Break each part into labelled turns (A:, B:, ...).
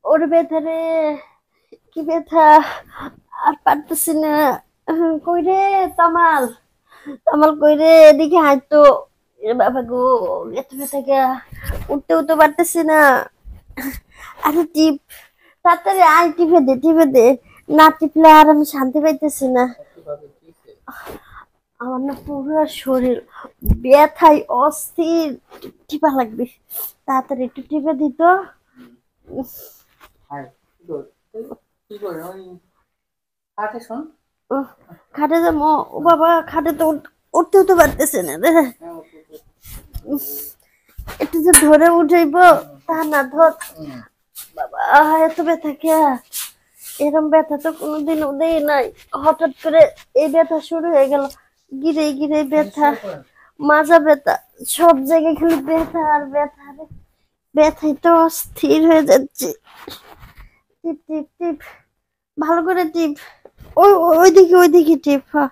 A: ওর ব্যথা রে, কি ব্যথা! আর পারতেছি না। কই রে তামাল, তামাল কই রে? এদিকে হাঁটতো। এ বাবা গো, এত ব্যথা কে! উঠতেও তো পারতেছি না। আরে টিপ, তাড়াতাড়ি আয়, টিপে দে, টিপে দে। না টিপলে আর আমি শান্তি পাইতেছি না। আমার না পুরো শরীর ব্যথায় অস্থির। টিপা লাগবে, তাড়াতাড়ি একটু টিপে দিত। উহ, খাটে যাবো। ও বাবা, খাটে তো উঠতেও তো পারতেছে না রে। উফ, একটু যে ধরে উঠাইবো তা না, ধর। বাবা, এত ব্যথা কে! এরকম ব্যথা তো কোনোদিন দেই নাই। হঠাৎ করে এই ব্যথা শুরু হয়ে গেল। গিরে গিরে ব্যথা, মাজা ব্যথা, সব জায়গায় খালি ব্যথা আর ব্যথা রে। ব্যথায় তো অস্থির হয়ে যাচ্ছে। টিপ টিপ টিপ, ভালো করে টিপ। ওই ওইদিকে ওইদিকে টিপ, হ্যাঁ।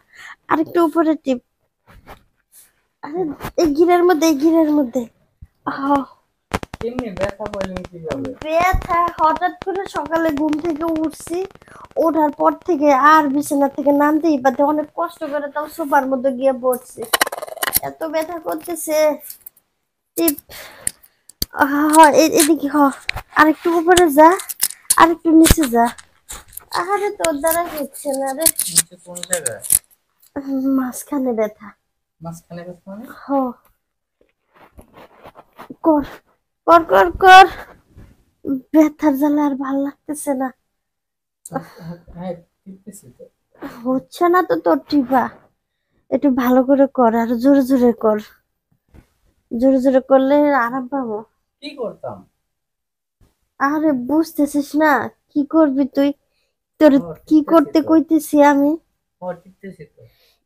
A: আরেকটু উপরে টিপ। আরে এই গিরের মধ্যে, এই গিরের মধ্যে। হ্যাঁ। ব্যথা হঠাৎ করে সকালে ঘুম থেকে উঠছি, ওঠার পর থেকে আর বিছানা থেকে নামতেই পারতে, অনেক কষ্ট করে তাও সোফার মধ্যে গিয়ে পড়ছি। এত ব্যথা করতেছে। টিপ। এদিকে আরেকটু উপরে যা, আরেকটু নিচে যা। আরে তোর দ্বারা হচ্ছে না রে। কোন জায়গায়? মাঝখানে ব্যথা। মাঝখানে ব্যথা মানে? কর, কর কর কর। ব্যথার জ্বালা আর ভাল লাগতেছে না। হচ্ছে না তো তোর টিপা। একটু ভালো করে কর, আর জোরে জোরে কর। জোরে জোরে করলে আরাম পাবো। কি করতাম? আরে বুঝতেছিস না, কি করবি তুই? তোর কি করতে কইতেছি আমি?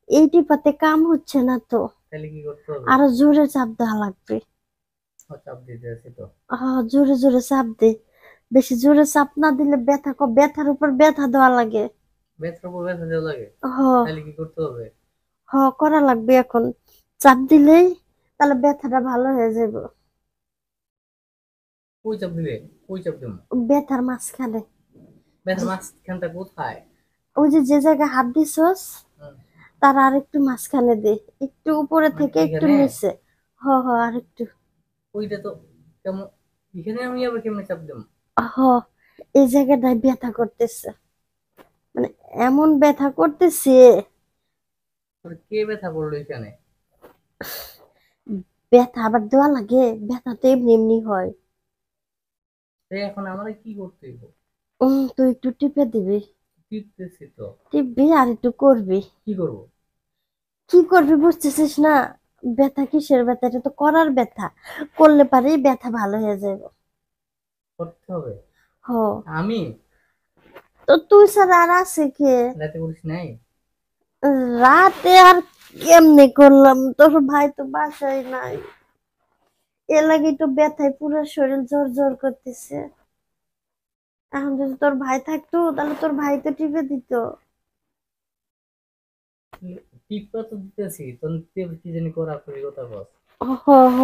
A: এই টিপাতে কাম হচ্ছে না তো, তাহলে কি করতে হবে? আরো জোরে চাপ দেওয়া লাগবে। চাপ দিতে আছে তো। হ্যাঁ, জোরে জোরে চাপ দে। বেশি জোরে চাপ না দিলে ব্যথা ব্যথার উপর ব্যথা দেওয়া লাগে। ব্যথার উপর ব্যথা দেওয়া লাগে? হ্যাঁ। তাহলে কি করতে হবে? হ্যাঁ, করা লাগবে এখন। চাপ দিলেই তাহলে ব্যথাটা ভালো হয়ে যাবে। কই চাপ দিলে? কই চাপ দেব? ব্যথার মাঝখানে। ব্যথার মাঝখানটা কোথায়? ওই যে যে জায়গায় হাত দিছস তার আরেকটু মাঝখানে দে, একটু উপরে থেকে একটু নিচে। হ হ, আরেকটু। ওইটা তো কেমন, এখানে আমি আবার কেমনে চাপ দেব? হ, এই জায়গাটায় ব্যথা করতেছে, মানে এমন ব্যথা করতেছে। কে ব্যথা করলো এখানে? ব্যথা আবার দেওয়া লাগে? ব্যথা তো এমনি এমনি হয়। এখন আমরা কি করতে হবে? তুই একটু টিপে দিবি। টিপতেছি তো। টিপবি আর একটু করবি। কি করব? কি করবি বুঝতেছিস না? ব্যথা কিসের ব্যথা? এটা তো করার ব্যথা। করলে পারেই ব্যথা ভালো হয়ে যাবে। করতে হবে? হ। আমি তো তুই ছাড়া আর আছে কে? রাতে করিস নাই? রাতে আর কেমনে করলাম? তোর ভাই তো বাসায় নাই। এ লাগে তো ব্যথায় পুরো শরীর জ্বর জ্বর করতেছে। এখন যদি তোর ভাই থাকতো তাহলে তোর ভাই তো টিপে দিত। টিপা তো দিতেছি, তোর কি জানি করা করি কথা বল। হ হ,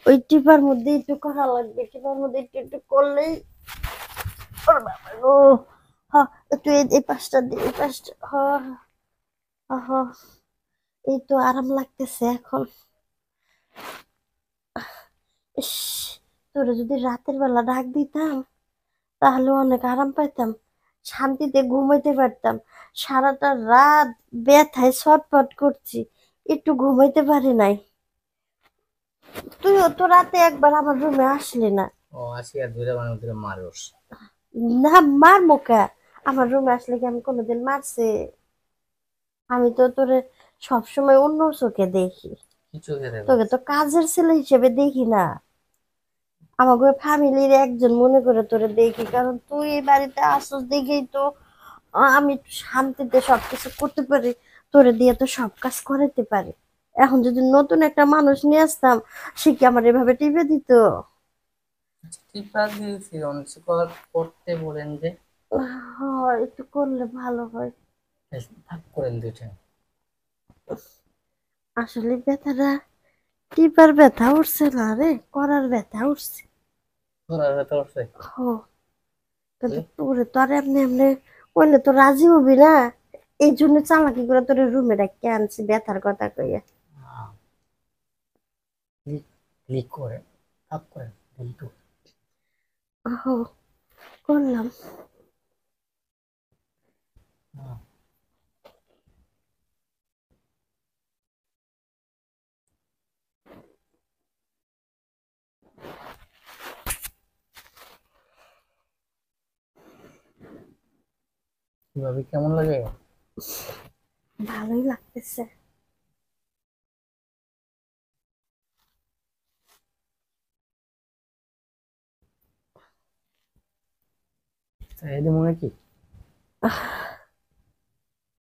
A: ওই টিপার মধ্যে একটু করা লাগবে, টিপার মধ্যে একটু একটু করলেই। ওর বাবা গো। হ, একটু এই পাশটা দিয়ে, এই পাশটা। হ হ, এই তো আরাম লাগতেছে এখন। ইস, তোরে যদি রাতের বেলা ডাক দিতাম তাহলে অনেক আরাম পাইতাম, শান্তিতে ঘুমাইতে পারতাম। সারাটা রাত ব্যথায় ছটফট করছি, একটু ঘুমাইতে পারি নাই। তুইও তো রাতে একবার আমার রুমে আসলি না। ও আসি আর ধরে মানে ধরে মারোস? না, মারমো কে? আমার রুমে আসলে কি আমি কোনোদিন মারছি? আমি তো তোরে সবসময় অন্য চোখে দেখি। কি চোখে দেখো? তোকে তো কাজের ছেলে হিসেবে দেখি না, আমাকে ফ্যামিলির একজন মনে করে তোরে দেখি, কারণ তুই এই বাড়িতে আসছ দেখেই তো আমি একটু শান্তিতে সবকিছু করতে পারি, তোরে দিয়ে তো সব কাজ করাইতে পারি। এখন যদি নতুন একটা মানুষ নিয়ে আসতাম, সে কি আমার এভাবে টিপে দিত? টিপা দিয়েছি, করতে বলেন যে। হয়, একটু করলে ভালো হয়। ভাগ করেন দুইটা। আসলে ব্যথাটা টিপার ব্যথা উঠছে না রে, করার ব্যথা উঠছে।
B: তোরা ব্যথা করছে?
A: হো, কিন্তু তোরে তো আর এমনি এমনি কইলে তো রাজি হবি না। এই জন্য চালাকি করে তোর রুমে ডাকে আনছি ব্যথার কথা কইয়া।
B: ক্লিক ক্লিক করে আপ করে কিন্তু
A: হো, করলাম।
B: কিভাবে কেমন লাগে?
A: ভালোই লাগতেছে।
B: এদের মনে কি?